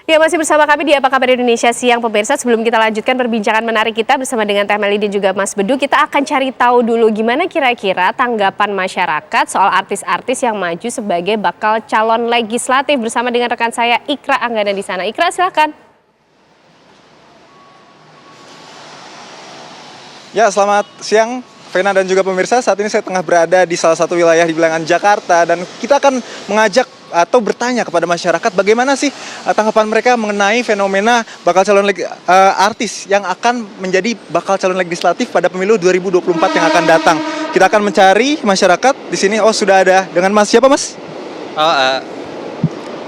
Ya, masih bersama kami di Apa Kabar Indonesia Siang, pemirsa. Sebelum kita lanjutkan perbincangan menarik kita bersama dengan Teh Meli dan juga Mas Bedu, kita akan cari tahu dulu gimana kira-kira tanggapan masyarakat soal artis-artis yang maju sebagai bakal calon legislatif bersama dengan rekan saya Ikra Anggana di sana. Ikra, silakan. Ya, selamat siang Vena dan juga pemirsa. Saat ini saya tengah berada di salah satu wilayah di bilangan Jakarta dan kita akan mengajak atau bertanya kepada masyarakat bagaimana sih tanggapan mereka mengenai fenomena bakal calon artis yang akan menjadi bakal calon legislatif pada pemilu 2024 yang akan datang. Kita akan mencari masyarakat di sini. Oh, sudah ada dengan Mas siapa, Mas?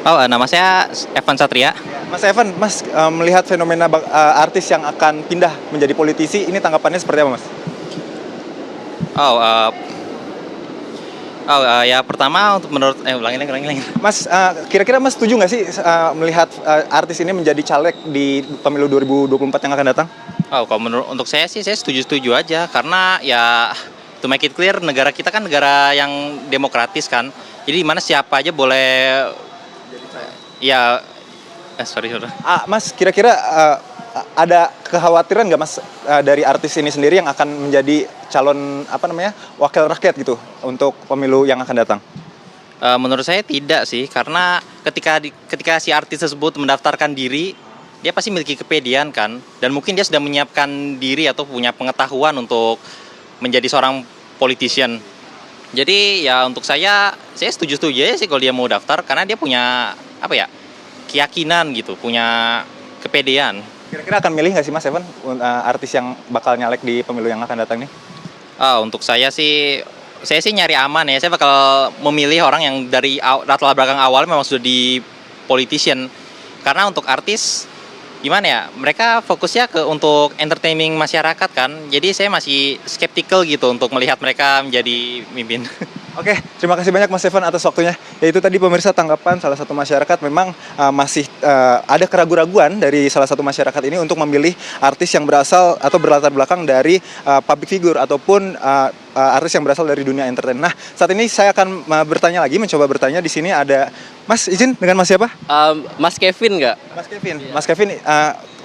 Nama saya Evan Satria. Mas Evan, Mas melihat fenomena artis yang akan pindah menjadi politisi, ini tanggapannya seperti apa, Mas? Ya pertama untuk menurut ulangi lagi. Mas, kira-kira Mas setuju nggak sih melihat artis ini menjadi caleg di pemilu 2024 yang akan datang? Kalau untuk saya sih saya setuju aja karena ya to make it clear negara kita kan negara yang demokratis kan. Jadi mana siapa aja boleh ya sorry. Mas, kira-kira ada kekhawatiran nggak Mas dari artis ini sendiri yang akan menjadi calon wakil rakyat gitu untuk pemilu yang akan datang? Menurut saya tidak sih, karena ketika si artis tersebut mendaftarkan diri, dia pasti memiliki kepedean kan, dan mungkin dia sudah menyiapkan diri atau punya pengetahuan untuk menjadi seorang politician. Jadi ya untuk saya setuju aja sih kalau dia mau daftar, karena dia punya keyakinan gitu, punya kepedean. Kira-kira akan milih nggak sih Mas Evan artis yang bakal nyalek di pemilu yang akan datang nih? Untuk saya sih nyari aman ya. Saya bakal memilih orang yang dari latar belakang awal memang sudah di politician. Karena untuk artis gimana ya? Mereka fokusnya untuk entertaining masyarakat kan. Jadi saya masih skeptical gitu untuk melihat mereka menjadi pemimpin. Oke, terima kasih banyak Mas Evan atas waktunya. Ya, itu tadi pemirsa tanggapan salah satu masyarakat. Memang masih ada keraguan-raguan dari salah satu masyarakat ini untuk memilih artis yang berasal atau berlatar belakang dari public figure ataupun artis yang berasal dari dunia entertain. Nah, saat ini saya akan mencoba bertanya. Di sini ada Mas, izin dengan Mas siapa? Mas Kevin nggak? Mas Kevin. Mas Kevin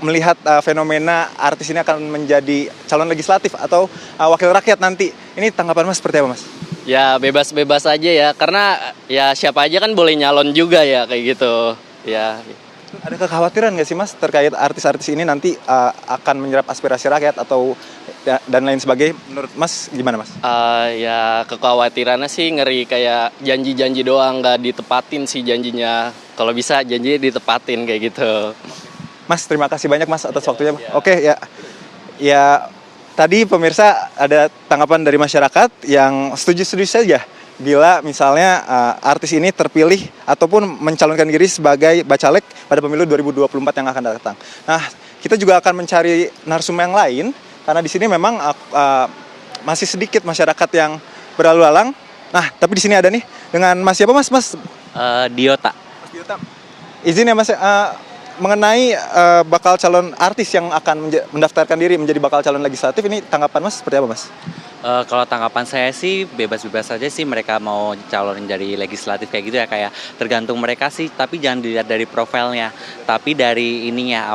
melihat fenomena artis ini akan menjadi calon legislatif atau wakil rakyat nanti. Ini tanggapan Mas seperti apa, Mas? Ya bebas-bebas aja ya, karena ya siapa aja kan boleh nyalon juga ya kayak gitu. Ya. Ada kekhawatiran nggak sih Mas terkait artis-artis ini nanti akan menyerap aspirasi rakyat atau dan lain sebagainya? Menurut Mas gimana, Mas? Ya kekhawatirannya sih ngeri kayak janji-janji doang, nggak ditepatin sih janjinya. Kalau bisa janjinya ditepatin kayak gitu. Mas, terima kasih banyak Mas atas waktunya. Oke, ya. Tadi pemirsa ada tanggapan dari masyarakat yang setuju-setuju saja bila misalnya artis ini terpilih ataupun mencalonkan diri sebagai bacalek pada pemilu 2024 yang akan datang. Nah, kita juga akan mencari narsum yang lain karena di sini memang masih sedikit masyarakat yang berlalu lalang. Nah, tapi di sini ada nih dengan Mas siapa Mas? Diota. Mas Diota. Izin ya Mas, mengenai bakal calon artis yang akan mendaftarkan diri menjadi bakal calon legislatif, ini tanggapan Mas seperti apa, Mas? Kalau tanggapan saya sih bebas-bebas saja sih mereka mau calon jadi legislatif kayak gitu ya, kayak tergantung mereka sih, tapi jangan dilihat dari profilnya, tapi dari ininya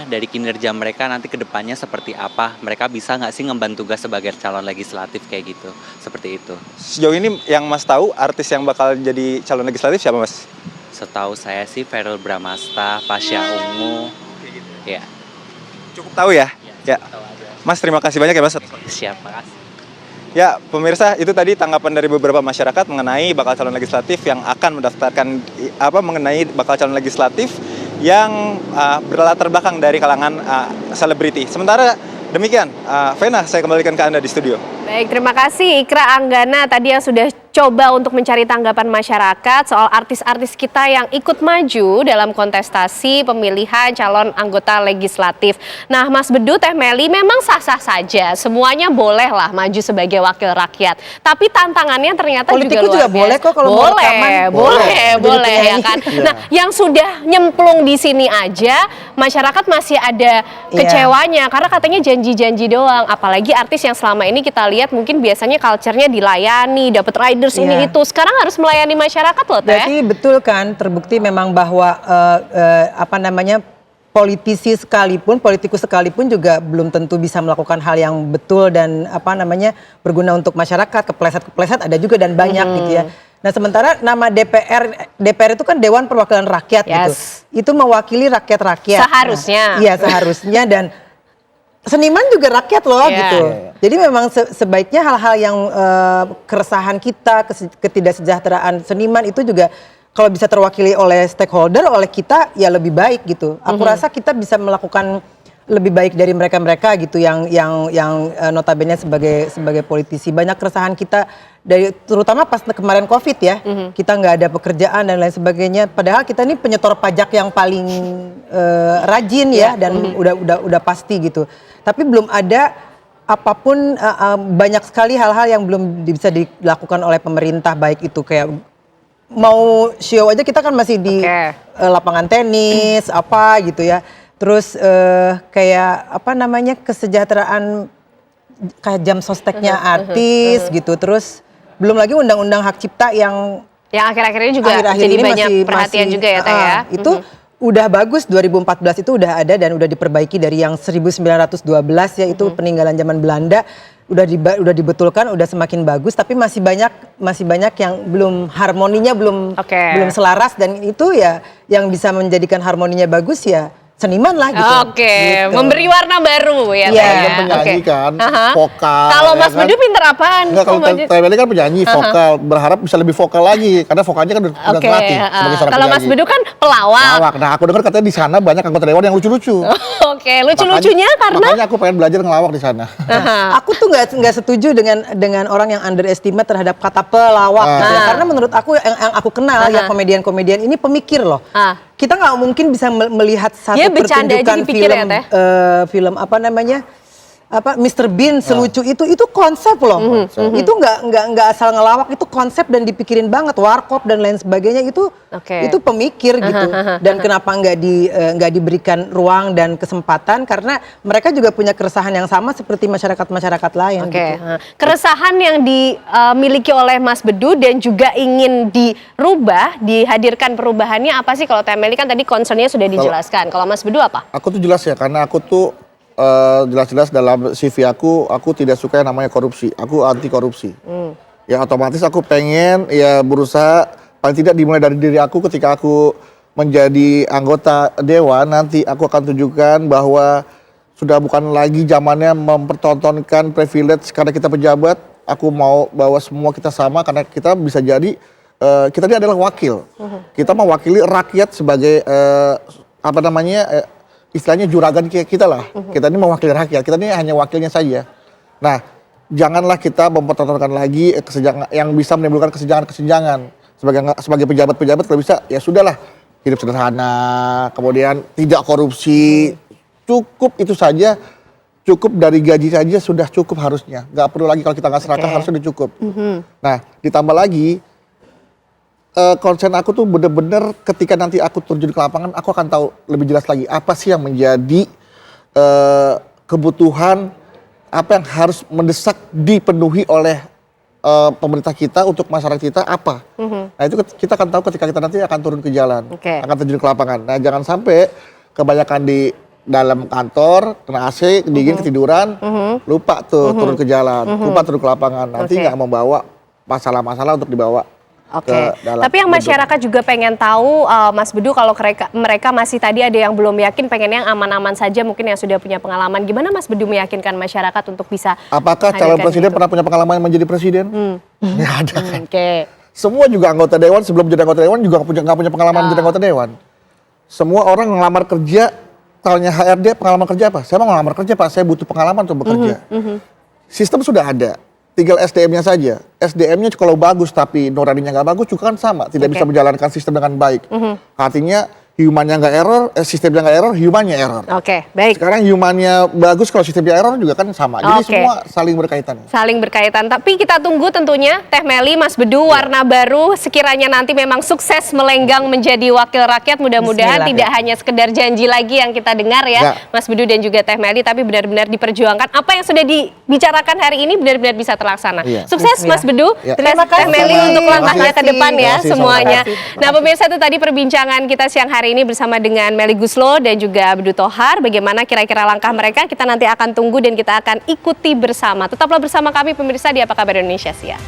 dari kinerja mereka nanti ke depannya seperti apa, mereka bisa nggak sih ngemban tugas sebagai calon legislatif kayak gitu, seperti itu. Sejauh ini yang Mas tahu artis yang bakal jadi calon legislatif siapa, Mas? Setahu saya sih Verrell Bramasta, Pasha Ungu, ya. Cukup tahu ya? Ya. Mas, terima kasih banyak ya Mas. Siap, makasih. Ya, pemirsa, itu tadi tanggapan dari beberapa masyarakat mengenai bakal calon legislatif yang akan mendaftarkan mengenai bakal calon legislatif yang berlatar belakang dari kalangan selebriti. Sementara demikian, Vena, saya kembalikan ke Anda di studio. Baik, terima kasih Ikra Anggana tadi yang sudah coba untuk mencari tanggapan masyarakat soal artis-artis kita yang ikut maju dalam kontestasi pemilihan calon anggota legislatif. Nah, Mas Bedu, Teh Meli, memang sah-sah saja. Semuanya boleh lah maju sebagai wakil rakyat. Tapi tantangannya ternyata politikus juga luar biasa. juga boleh kok kalau mau rekaman. Boleh ya kan. Nah, yang sudah nyemplung di sini aja, masyarakat masih ada kecewanya karena katanya janji-janji doang. Apalagi artis yang selama ini kita lihat mungkin biasanya culture-nya dilayani, dapat rider riders ini itu. Sekarang harus melayani masyarakat loh, Teh. Berarti betul kan, terbukti memang bahwa politisi sekalipun, politikus sekalipun juga belum tentu bisa melakukan hal yang betul dan berguna untuk masyarakat. Kepleset-kepleset ada juga dan banyak gitu ya. Nah sementara nama DPR itu kan Dewan Perwakilan Rakyat gitu. Itu mewakili rakyat-rakyat. Seharusnya. Iya seharusnya, dan seniman juga rakyat loh gitu. Jadi memang sebaiknya hal-hal yang keresahan kita, ketidaksejahteraan seniman itu juga kalau bisa terwakili oleh stakeholder, oleh kita ya lebih baik gitu. Aku rasa kita bisa melakukan lebih baik dari mereka-mereka gitu yang notabene sebagai politisi. Banyak keresahan kita terutama pas kemarin Covid ya. Kita nggak ada pekerjaan dan lain sebagainya. Padahal kita ini penyetor pajak yang paling rajin ya dan udah pasti gitu. Tapi belum ada apapun, banyak sekali hal-hal yang belum bisa dilakukan oleh pemerintah, baik itu kayak mau show aja kita kan masih di lapangan tenis apa gitu ya. Terus kayak kesejahteraan kayak jam sosteknya artis gitu. Terus belum lagi undang-undang hak cipta yang akhir-akhirnya juga jadi banyak perhatian juga ya, Teh ya. Itu udah bagus, 2014 itu udah ada dan udah diperbaiki dari yang 1912 ya, itu peninggalan zaman Belanda. Udah dibetulkan, udah semakin bagus, tapi masih banyak yang belum harmoninya belum selaras, dan itu ya yang bisa menjadikan harmoninya bagus ya seniman lah gitu. Gitu. Memberi warna baru ya. Penyanyi kan, vokal. Kalau ya Mas Bedu pinter apaan? Enggak, kalau Teh kan penyanyi, vokal. Berharap bisa lebih vokal lagi, karena vokalnya kan udah terlatih sebagai seorang Kalau Mas Bedu kan pelawak. Nah, aku dengar katanya di sana banyak anggota dewan yang lucu-lucu. Lucu-lucunya karena? Makanya aku pengen belajar ngelawak di sana. Aku tuh nggak setuju dengan orang yang underestimate terhadap kata pelawak. Gitu ya. Karena menurut aku yang aku kenal ya komedian-komedian ini pemikir loh. Kita nggak mungkin bisa melihat satu pertunjukan film Mr. Bean selucu itu konsep loh. Itu nggak asal ngelawak, itu konsep dan dipikirin banget. Warkop dan lain sebagainya itu pemikir gitu. Dan kenapa nggak diberikan ruang dan kesempatan, karena mereka juga punya keresahan yang sama seperti masyarakat lain. Gitu. Keresahan yang dimiliki oleh Mas Bedu dan juga ingin dirubah, dihadirkan perubahannya apa sih? Kalau Teh Meli kan tadi concernnya sudah dijelaskan. Kalau Mas Bedu apa? Aku tuh jelas ya, karena aku tuh jelas-jelas dalam CV aku tidak suka yang namanya korupsi. Aku anti korupsi. Ya otomatis aku pengen ya berusaha paling tidak dimulai dari diri aku. Ketika aku menjadi anggota dewan, nanti aku akan tunjukkan bahwa sudah bukan lagi zamannya mempertontonkan privilege karena kita pejabat. Aku mau bawa semua kita sama, karena kita bisa jadi kita ini adalah wakil. Kita mewakili rakyat sebagai istilahnya juragan kita lah. Kita ini mewakili rakyat, kita ini hanya wakilnya saja. Nah, janganlah kita mempertontonkan lagi kesenjangan yang bisa menimbulkan kesenjangan. Sebagai pejabat-pejabat kalau bisa ya sudahlah, hidup sederhana, kemudian tidak korupsi. Cukup itu saja, cukup dari gaji saja sudah cukup harusnya. Nggak perlu lagi, kalau kita nggak serakah harusnya udah cukup. Nah, ditambah lagi konsen aku tuh bener-bener ketika nanti aku terjun ke lapangan, aku akan tahu lebih jelas lagi apa sih yang menjadi kebutuhan, apa yang harus mendesak dipenuhi oleh pemerintah kita untuk masyarakat kita apa. Nah itu kita akan tahu ketika kita nanti akan turun ke jalan, akan terjun ke lapangan. Nah jangan sampai kebanyakan di dalam kantor, kena AC, dingin, ketiduran, lupa tuh turun ke jalan, lupa turun ke lapangan. Nanti nggak membawa masalah-masalah untuk dibawa. Tapi yang masyarakat juga pengen tahu, Mas Bedu, kalau mereka masih tadi ada yang belum yakin, pengen yang aman-aman saja, mungkin yang sudah punya pengalaman. Gimana Mas Bedu meyakinkan masyarakat untuk bisa? Apakah calon presiden pernah punya pengalaman menjadi presiden? Nggak ada kan. Semua juga anggota dewan, sebelum jadi anggota dewan juga nggak punya pengalaman menjadi anggota dewan. Semua orang ngelamar kerja, tanya HRD pengalaman kerja apa? Saya mau ngelamar kerja Pak, saya butuh pengalaman untuk bekerja. Sistem sudah ada. Tinggal SDM-nya saja. SDM-nya kalau bagus tapi nuraninya nggak bagus juga kan sama. Tidak bisa menjalankan sistem dengan baik. Artinya humannya nggak error, sistemnya nggak error, humannya error. Oke, baik. Sekarang humannya bagus, kalau sistemnya error juga kan sama. Jadi Oke. semua saling berkaitan. Saling berkaitan. Tapi kita tunggu tentunya Teh Meli, Mas Bedu, warna baru sekiranya nanti memang sukses melenggang menjadi wakil rakyat. Mudah-mudahan Bismillah. tidak hanya sekedar janji lagi yang kita dengar ya, Mas Bedu dan juga Teh Meli, tapi benar-benar diperjuangkan. Apa yang sudah dibicarakan hari ini benar-benar bisa terlaksana. Iya. Sukses Mas Bedu, Ya. Terima Teh kasih. Meli untuk langkahnya ke depan ya Terima kasih, semuanya. sama-sama. Nah pemirsa, itu tadi perbincangan kita siang hari ini bersama dengan Meli Guslo dan juga Bedu Thohar. Bagaimana kira-kira langkah mereka, kita nanti akan tunggu dan kita akan ikuti bersama. Tetaplah bersama kami pemirsa di Apa Kabar Indonesia Siang.